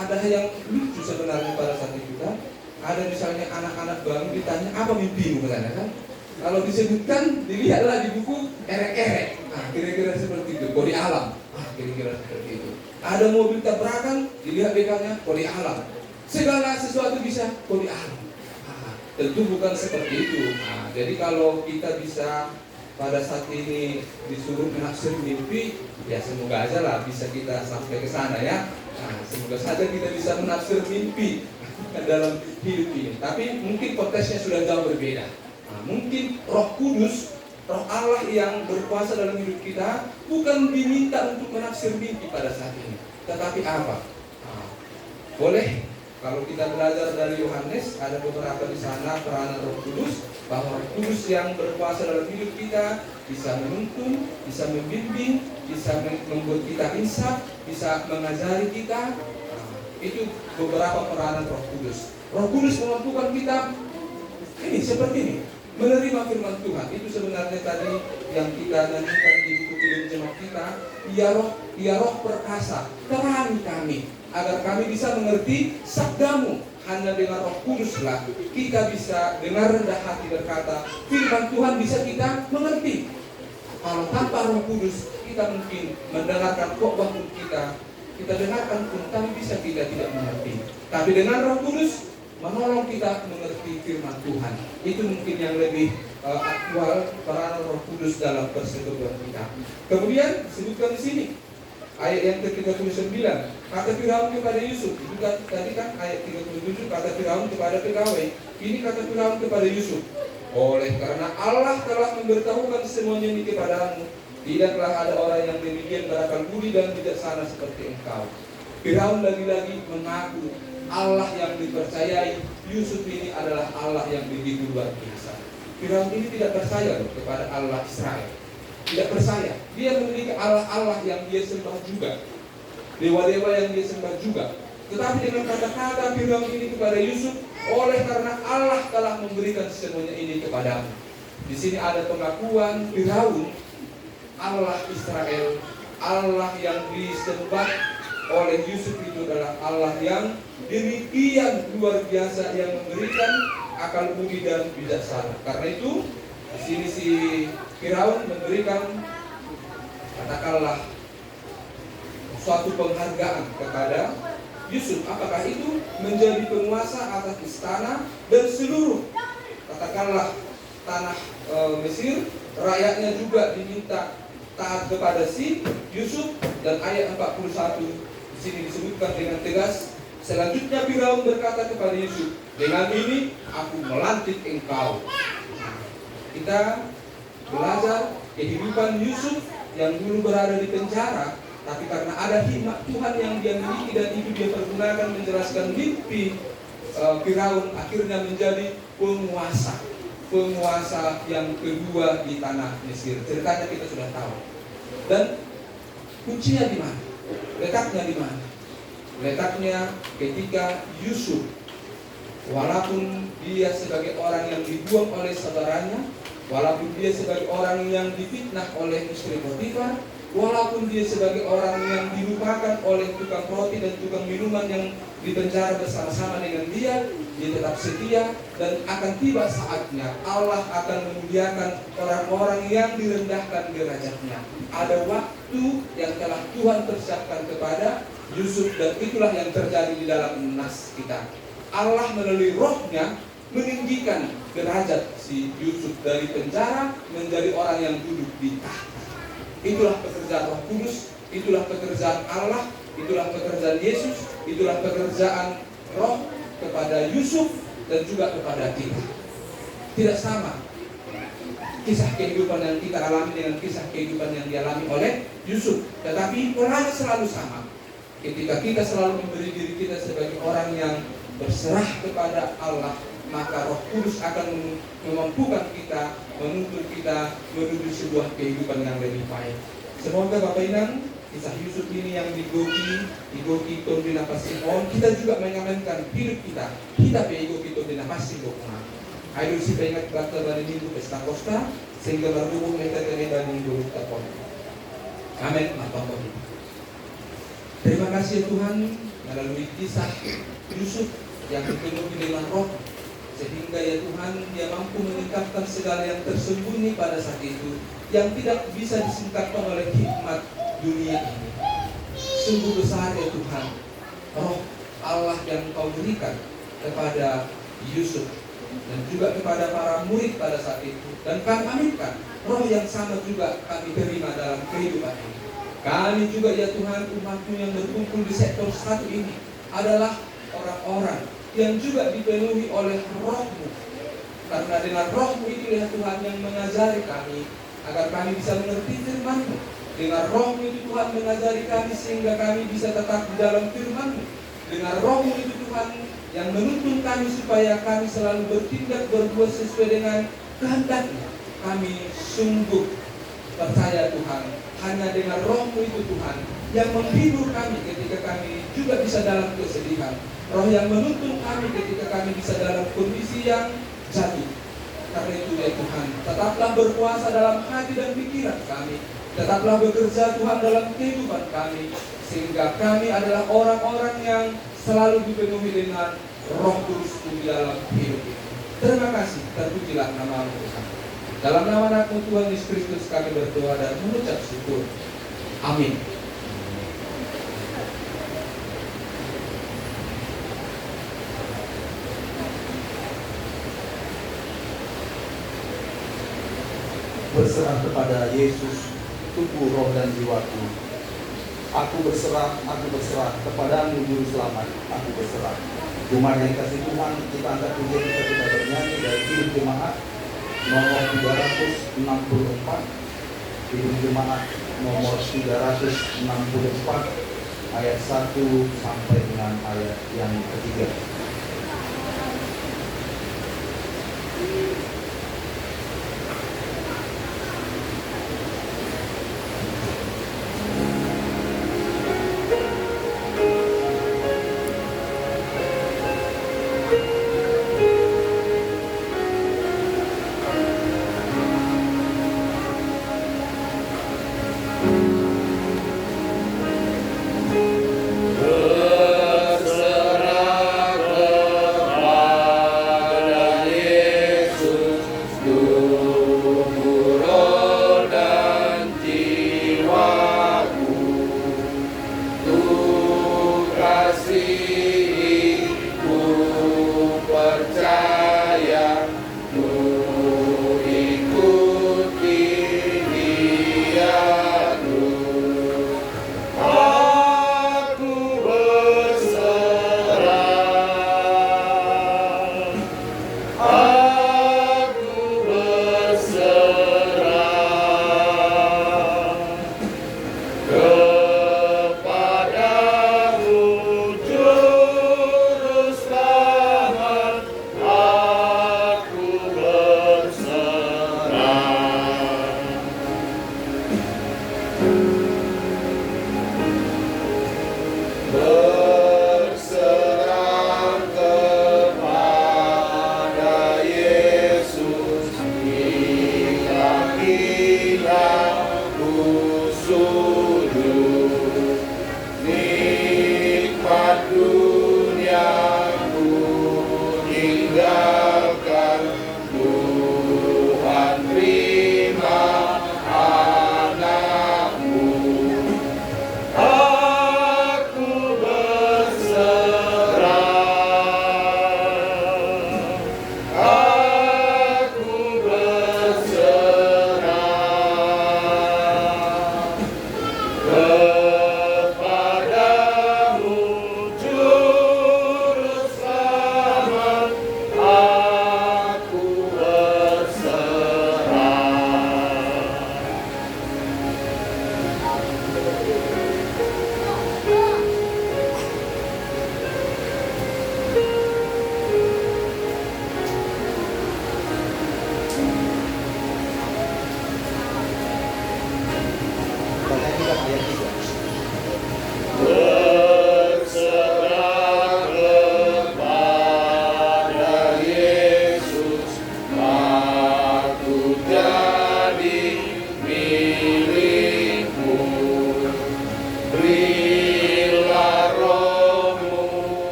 ada yang lucu sebenarnya pada saat itu kan. Ada misalnya anak-anak baru ditanya apa mimpimu katanya kan. Kalau disebutkan dilihatlah di buku erek-erek. Nah, kira-kira seperti itu, kode alam. Kira-kira seperti itu. Ada mobil tabrakan, dilihat BK-nya kode alam. Segala sesuatu bisa kode alam. Tentu bukan seperti itu. Jadi kalau kita bisa pada saat ini disuruh menafsir mimpi, ya semoga aja lah bisa kita sampai ke sana ya. Semoga saja kita bisa menafsir mimpi dalam hidup ini. Tapi mungkin konteksnya sudah jauh berbeda. Mungkin Roh Kudus, Roh Allah yang berkuasa dalam hidup kita bukan diminta untuk menafsir mimpi pada saat ini. Tetapi apa? Boleh kalau kita belajar dari Yohanes, ada beberapa di sana peranan Roh Kudus, bahwa Roh Kudus yang berkuasa dalam hidup kita bisa menuntun, bisa membimbing, bisa membuat kita insaf, bisa mengajari kita. Itu beberapa peranan Roh Kudus. Roh Kudus memampukan kita ini seperti ini, menerima firman Tuhan. Itu sebenarnya tadi yang kita nyanyikan di buku Kidung Jemaat kita. Ya roh perkasa, terangi kami, agar kami bisa mengerti sabdamu. Hanya dengan Roh Kuduslah kita bisa dengan rendah hati berkata, firman Tuhan bisa kita mengerti. Kalau tanpa Roh Kudus, kita mungkin mendengarkan khotbah pun kita dengarkan pun, tapi bisa kita tidak mengerti. Tapi dengan Roh Kudus menolong kita mengerti firman Tuhan. Itu mungkin yang lebih aktual peran Roh Kudus dalam persekutuan kita. Kemudian disebutkan di sini ayat yang ke-39, kata Firaun kepada Yusuf. Itu tadi kan ayat 37, kata Firaun kepada pegawai. Ini kata Firaun kepada Yusuf, oleh karena Allah telah memberitahukan semuanya ini kepadamu, tidaklah ada orang yang demikian berakal budi dan bijaksana seperti engkau. Firaun lagi-lagi mengaku Allah yang dipercayai Yusuf ini adalah Allah yang begitu luar biasa. Firaun ini tidak percaya loh kepada Allah Israel. Tidak percaya. Dia memiliki Allah-Allah yang dia sembah juga, dewa-dewa yang dia sembah juga. Tetapi dengan kata-kata Firaun ini kepada Yusuf, oleh karena Allah telah memberikan semuanya ini kepadamu. Di sini ada pengakuan Firaun, Allah Israel, Allah yang disembah oleh Yusuf itu adalah Allah yang demikian luar biasa, yang memberikan akal budi dan bijaksana. Karena itu di sini si Firaun memberikan, katakanlah, suatu penghargaan kepada Yusuf. Apakah itu menjadi penguasa atas istana dan seluruh, katakanlah, tanah Mesir. Rakyatnya juga diminta taat kepada si Yusuf. Dan ayat 41 di sini disebutkan dengan tegas, selanjutnya Firaun berkata kepada Yusuf, dengan ini aku melantik engkau. Kita belajar kehidupan Yusuf yang dulu berada di penjara, tapi karena ada hikmat Tuhan yang dia miliki dan itu dia pergunakan menjelaskan mimpi Firaun, akhirnya menjadi penguasa yang kedua di tanah Mesir. Ceritanya kita sudah tahu. Dan kuncinya di mana? Letaknya di mana? Letaknya ketika Yusuf, walaupun dia sebagai orang yang dibuang oleh saudaranya, walaupun dia sebagai orang yang difitnah oleh istri Potifar, walaupun dia sebagai orang yang dilupakan oleh tukang roti dan tukang minuman yang dipenjara bersama-sama dengan dia tetap setia. Dan akan tiba saatnya Allah akan memuliakan orang-orang yang direndahkan derajatnya. Ada waktu yang telah Tuhan persiapkan kepada Yusuf, dan itulah yang terjadi di dalam nas kita. Allah melalui rohnya meninggikan derajat si Yusuf dari penjara menjadi orang yang duduk di tahta. Itulah pekerjaan Roh Kudus, itulah pekerjaan Allah, itulah pekerjaan Yesus, itulah pekerjaan Roh kepada Yusuf dan juga kepada kita. Tidak sama kisah kehidupan yang kita alami dengan kisah kehidupan yang dialami oleh Yusuf, tetapi polanya selalu sama. Ketika kita selalu memberi diri kita sebagai orang yang berserah kepada Allah, maka Roh Kudus akan memampukan kita, menuntun kita menuju sebuah kehidupan yang lebih baik. Semoga Bapak Inang kisah Yusuf ini yang digoki ton dinapasin on, kita juga mengamankan hidup kita digoki ton dinapasin dokumen. Ayo si ingat bakal dari minggu pesta kosta sehingga berhubung mereka dari minggu tapon. Amin, Bapak. Terima kasih Tuhan melalui kisah Yusuf yang dipenuhi dengan roh, sehingga ya Tuhan dia mampu mengungkapkan segala yang tersembunyi pada saat itu yang tidak bisa disingkapkan oleh hikmat dunia ini. Sungguh besar ya Tuhan roh Allah yang Kau berikan kepada Yusuf dan juga kepada para murid pada saat itu, dan kami aminkan roh yang sama juga kami terima dalam kehidupan ini. Kami juga ya Tuhan umat-Mu yang berkumpul di sektor 1 ini adalah orang-orang yang juga dipenuhi oleh roh-Mu, karena dengan roh-Mu itu ya Tuhan yang mengajari kami agar kami bisa mengerti firman-Mu. Dengan roh-Mu itu Tuhan mengajari kami sehingga kami bisa tetap di dalam firman-Mu. Dengan roh-Mu itu Tuhan yang menuntun kami supaya kami selalu bertindak berbuat sesuai dengan kehendak-Mu. Kami sungguh percaya Tuhan, hanya dengan roh-Mu itu Tuhan yang menghibur kami ketika kami juga bisa dalam kesedihan. Roh yang menuntun kami ketika kami bisa dalam kondisi yang jatuh. Karena itu ya Tuhan, tetaplah berkuasa dalam hati dan pikiran kami. Tetaplah bekerja Tuhan dalam kehidupan kami, sehingga kami adalah orang-orang yang selalu dipenuhi dengan Roh Kudus di dalam hidup ini. Terima kasih, terpujilah nama-Mu Tuhan. Dalam nama Anak-Mu Tuhan Yesus Kristus kami berdoa dan mengucap syukur. Amin. Berserah kepada Yesus, tubuh, roh, dan jiwaku. Aku berserah kepadamu Juru Selamat. Aku berserah. Jemaat yang kasih Tuhan, kita angkat pujian kita bernyanyi dari Hidup Jemaat nomor 364. Hidup Jemaat nomor 364 ayat 1 sampai dengan ayat yang ketiga. Berserah kepada Yesus.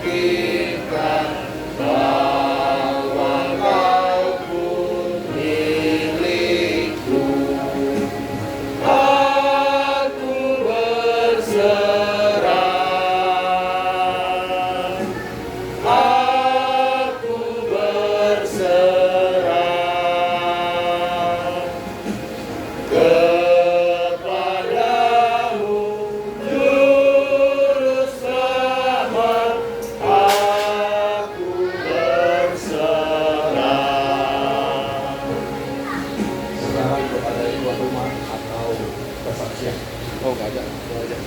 buktikan bahwa kau pun milikku. Aku berserah, aku berserah kepadamu, Juru Selamat. Aku berserah. Sekarang kepada tuan rumah atau kesaksian. Oh, nggak ada. Itu aja.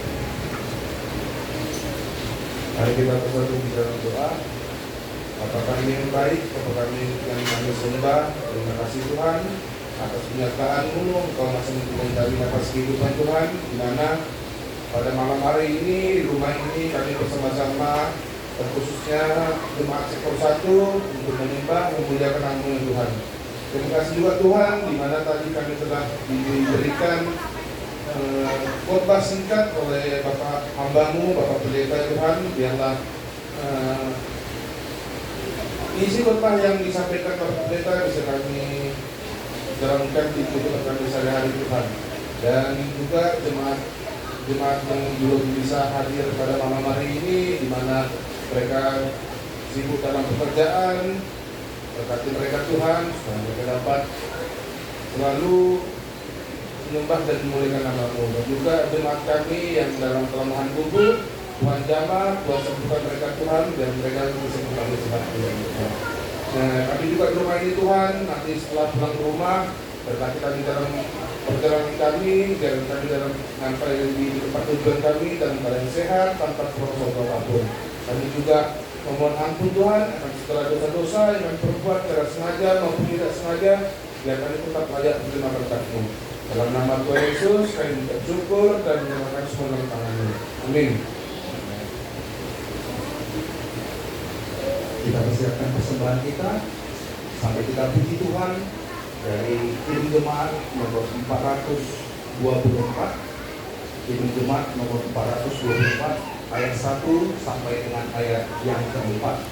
Mari kita bersatu di dalam doa. Bapa kami yang baik, Bapa kami yang kami sembah, terima kasih Tuhan atas penyertaan-Mu. Engkau masih menuntun kami atas kehidupan Tuhan, di mana pada malam hari ini, di rumah ini kami bersama-sama, terkhususnya jemaat sektor 1 untuk menyembah, memuliakan nama Tuhan. Terima kasih juga Tuhan, di mana tadi kami telah diberikan khotbah singkat oleh Bapak hamba-Mu, Bapak Pendeta Tuhan. Biarlah isi khotbah yang disampaikan Bapak Pendeta bisa kami jalankan di kehidupan kami sehari-hari Tuhan. Dan juga jemaat yang belum bisa hadir pada malam hari ini, di mana mereka sibuk dalam pekerjaan, berkati mereka Tuhan, supaya mereka dapat selalu menyembah dan memuliakan nama-Mu. Dan juga jemaat kami yang dalam kelemahan tubuh, Tuhan jamah, Tuhan sembuhkan mereka Tuhan, dan mereka bisa kembali seperti Tuhan. Nah, kami juga di rumah ini Tuhan, nanti setelah pulang ke rumah, berkati kami dalam perjalanan kami, dan kami dalam sampai di tempat tujuan kami dalam keadaan sehat tanpa protokol apapun. Kami juga memohon ampun Tuhan akan segala dosa-dosa yang kami perbuat secara sengaja maupun tidak sengaja, biar kami tetap layak menerima berkat-Mu. Dalam nama Tuhan Yesus kami mengucap syukur dan menyerahkan semua dalam tangan-Mu. Amin. Kita persiapkan persembahan kita sampai kita puji Tuhan dari tim jemaat nomor 424, tim jemaat nomor 424 ayat 1 sampai dengan ayat yang keempat.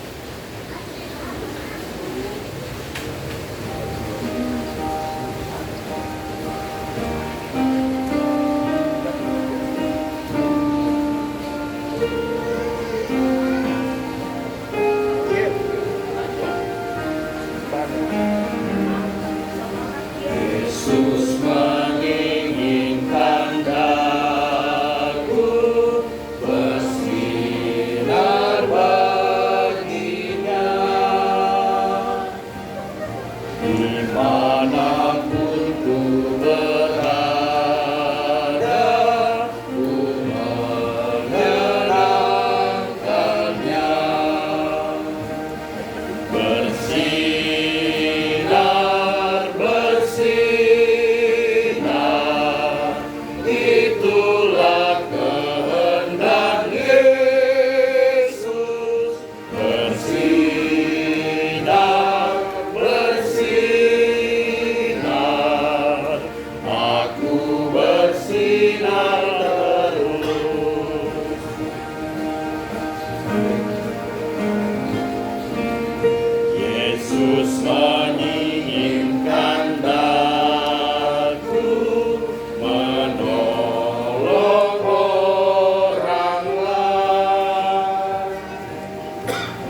Yesus menginginkan daku bersinar baginya, dimanapun ku berada, ku menyenangkannya. Bersinar, bersinar, itulah kehendak Yesus. Bersinar, bersinar, aku bersinar terus. Yesus menginginkan daku menolong orang lain,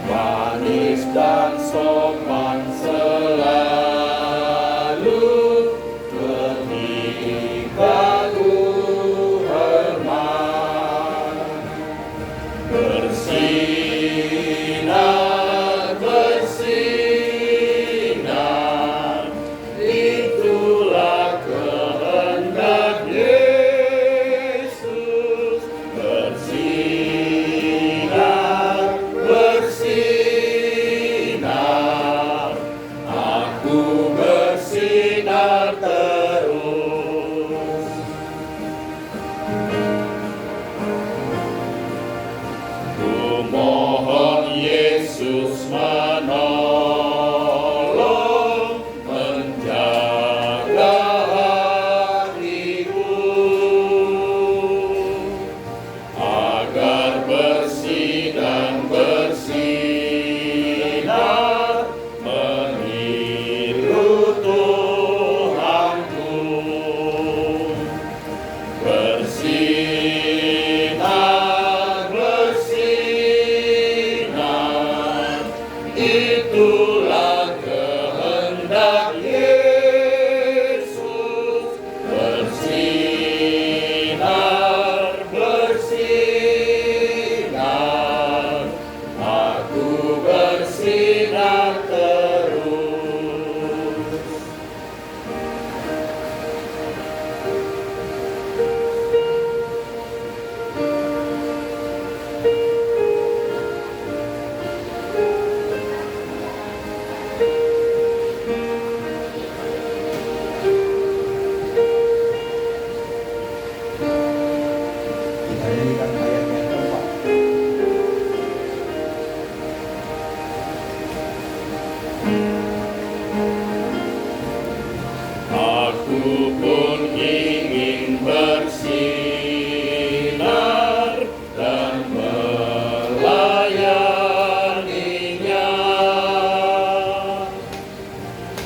manis dan sopan selalu, ketika ku hormat. Bersinar, bersinar, itulah kehendak Yesus. Bersinar, bersinar, aku bersinar terus. Ku mohon Yesus menolong, menjaga hatiku, agar bersih dan bersih itulah kehendak Yesus, bersinar, bersinar, aku bersinar terus. Kita nyanyikan ayat yang keempat. Aku pun ingin bersinar dan melayaninya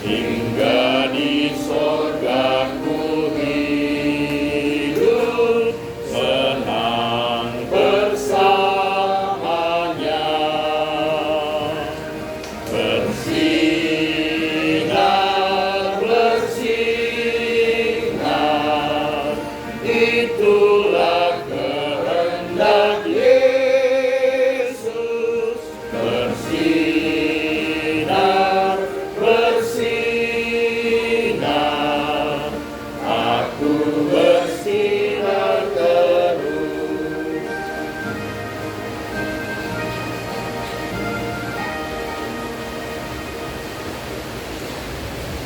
hingga di sorga ku hidup senang bersamanya. Bersinar, bersinar, itulah kehendak Yesus. Bersinar, bersinar, aku bersinar terus.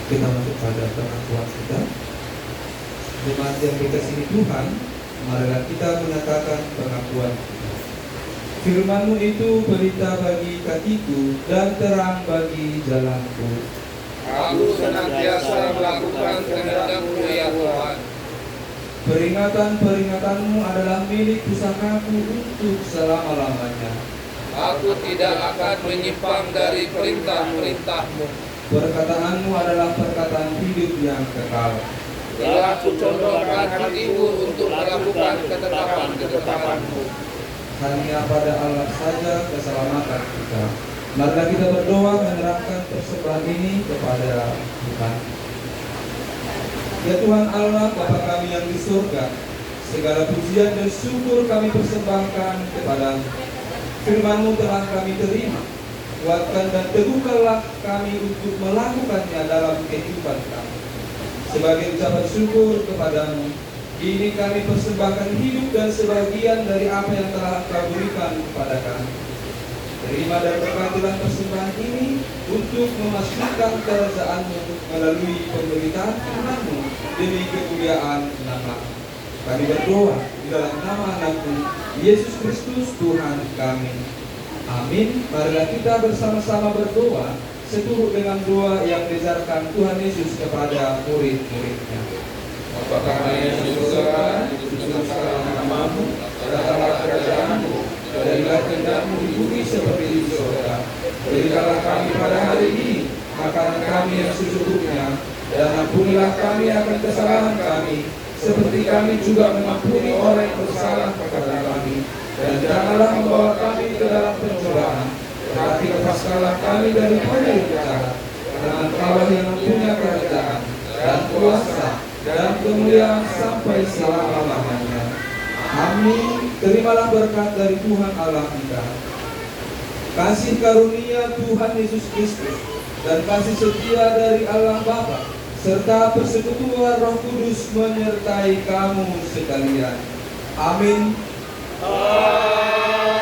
Kita masuk pada pengakuan kita. Jemaat yang dikasihi Tuhan, marilah kita menyatakan pengakuan kita. Firman-Mu itu berita bagi kakiku dan terang bagi jalanku. Aku senantiasa melakukan kehendak-Mu ya Tuhan. Peringatan-peringatanmu adalah milik pusakaku untuk selama-lamanya. Aku tidak akan menyimpang dari perintah-perintah-Mu. Perkataanmu adalah perkataan hidup yang kekal. Telah kucondongkan hatiku untuk melakukan ketetapan-ketetapan-Mu. Hanya pada Allah saja keselamatan kita. Marilah kita berdoa menyerahkan persembahan ini kepada Tuhan. Ya Tuhan Allah, Bapa kami yang di surga, segala pujian dan syukur kami persembahkan kepadamu. Firman-Mu telah kami terima. Kuatkan dan teguhkanlah kami untuk melakukannya dalam kehidupan kami. Sebagai ucapan syukur kepadamu, ini kami persembahkan hidup dan sebagian dari apa yang telah Engkau berikan kepada kami. Terima dan berkatilah persembahan ini untuk memastikan kerajaan-Mu melalui pemberitaan firman-Mu demi kemuliaan nama. Kami berdoa di dalam nama Anakmu, Yesus Kristus Tuhan kami. Amin. Marilah kita bersama-sama berdoa seturut dengan doa yang diajarkan Tuhan Yesus kepada murid-muridnya. Bapa kami yang di surga, dikuduskanlah nama-Mu, datanglah kerajaan-Mu, jadilah kehendak-Mu di bumi seperti di surga. Berikanlah kami pada hari ini makanan kami yang secukupnya, dan ampunilah kami akan kesalahan kami, seperti kami juga mengampuni orang yang bersalah kepada kami. Dan janganlah membawa kami ke dalam pencobaan, tetapi lepaskanlah kami daripada yang jahat. Karena Engkau yang mempunyai kerajaan dan kuasa dan kemuliaan sampai selama-lamanya. Amin. Terimalah berkat dari Tuhan Allah kita, kasih karunia Tuhan Yesus Kristus, dan kasih setia dari Allah Bapa, serta persekutuan Roh Kudus menyertai kamu sekalian. Amin. Amin.